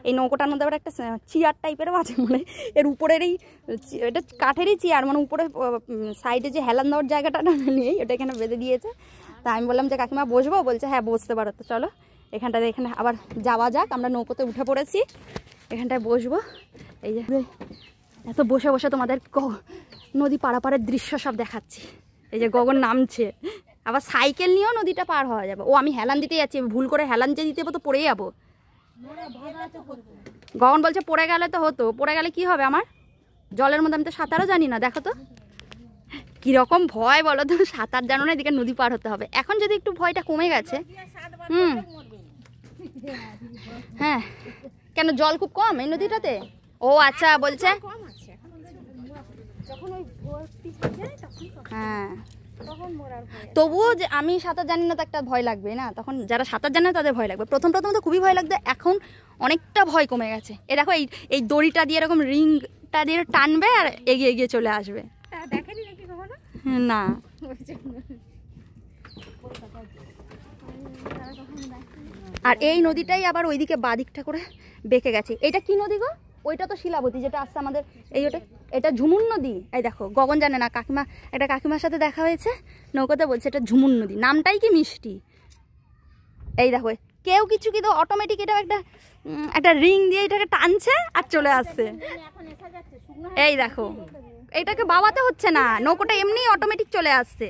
এই নৌকোটার মধ্যে আবার একটা চেয়ার টাইপেরও আছে, মানে এর উপরেরই এটা কাঠেরই চেয়ার, মানে উপরে সাইডে যে হেলান দেওয়ার জায়গাটা নেই, ওটা এখানে বেঁধে দিয়েছে। তা আমি বললাম যে কাকিমা বসবো, বলছে হ্যাঁ বসতে পারো। তো চলো এখানটাতে, এখানে আবার যাওয়া যাক। আমরা নৌকোতে উঠে পড়েছি, এখানটায় বসবো। এই যে এত বসে বসে তোমাদের নদী পারাপারের দৃশ্য সব দেখাচ্ছি। এই যে গগন নামছে, আবার সাইকেল নিয়েও নদীটা পার হওয়া যাবে। ও আমি হেলান দিতে যাচ্ছি, ভুল করে হেলান যে দিতে তো পড়ে যাবো। গগন বলছে পড়ে গেলে তো হতো, পড়ে গেলে কি হবে আমার? জলের মধ্যে আমি তো সাঁতারও জানি না, দেখো তো কিরকম ভয় বলো তো, সাঁতার জানো না, এদিকে নদী পার হতে হবে। এখন যদি একটু ভয়টা কমে গেছে। হ্যাঁ, কেন জল খুব কম এই নদীটাতে? ও আচ্ছা, বলছে হ্যাঁ, তবুও যে আমি সাঁতার জানি না তো একটা ভয় লাগবে না, তখন যারা সাঁতার জানে তাদের ভয় লাগবে। প্রথম প্রথম তো খুবই ভয় লাগবে, এখন অনেকটা ভয় কমে গেছে। এ দেখো এই দড়িটা দিয়ে এরকম রিংটা দিয়ে টানবে আর এগিয়ে এগিয়ে চলে আসবে। না আর এই নদীটাই আবার ওইদিকে বাদিকটা করে বেঁকে গেছে। এটা কি নদী গো? ওইটা তো শিলাবতী যেটা আসছে আমাদের এই ওটা, এটা ঝুমুর নদী। এই দেখো গগন জানে না, কাকিমা একটা কাকিমার সাথে দেখা হয়েছে নৌকাতে, বলছে এটা ঝুমুর নদী, নামটাই কি মিষ্টি। এই দেখো কেউ কিছু কিন্তু অটোমেটিক এটা একটা রিং দিয়ে এটাকে টানছে আর চলে আসছে। এই দেখো এটাকে বাবাতে হচ্ছে না, নৌকোটা এমনি অটোমেটিক চলে আসছে।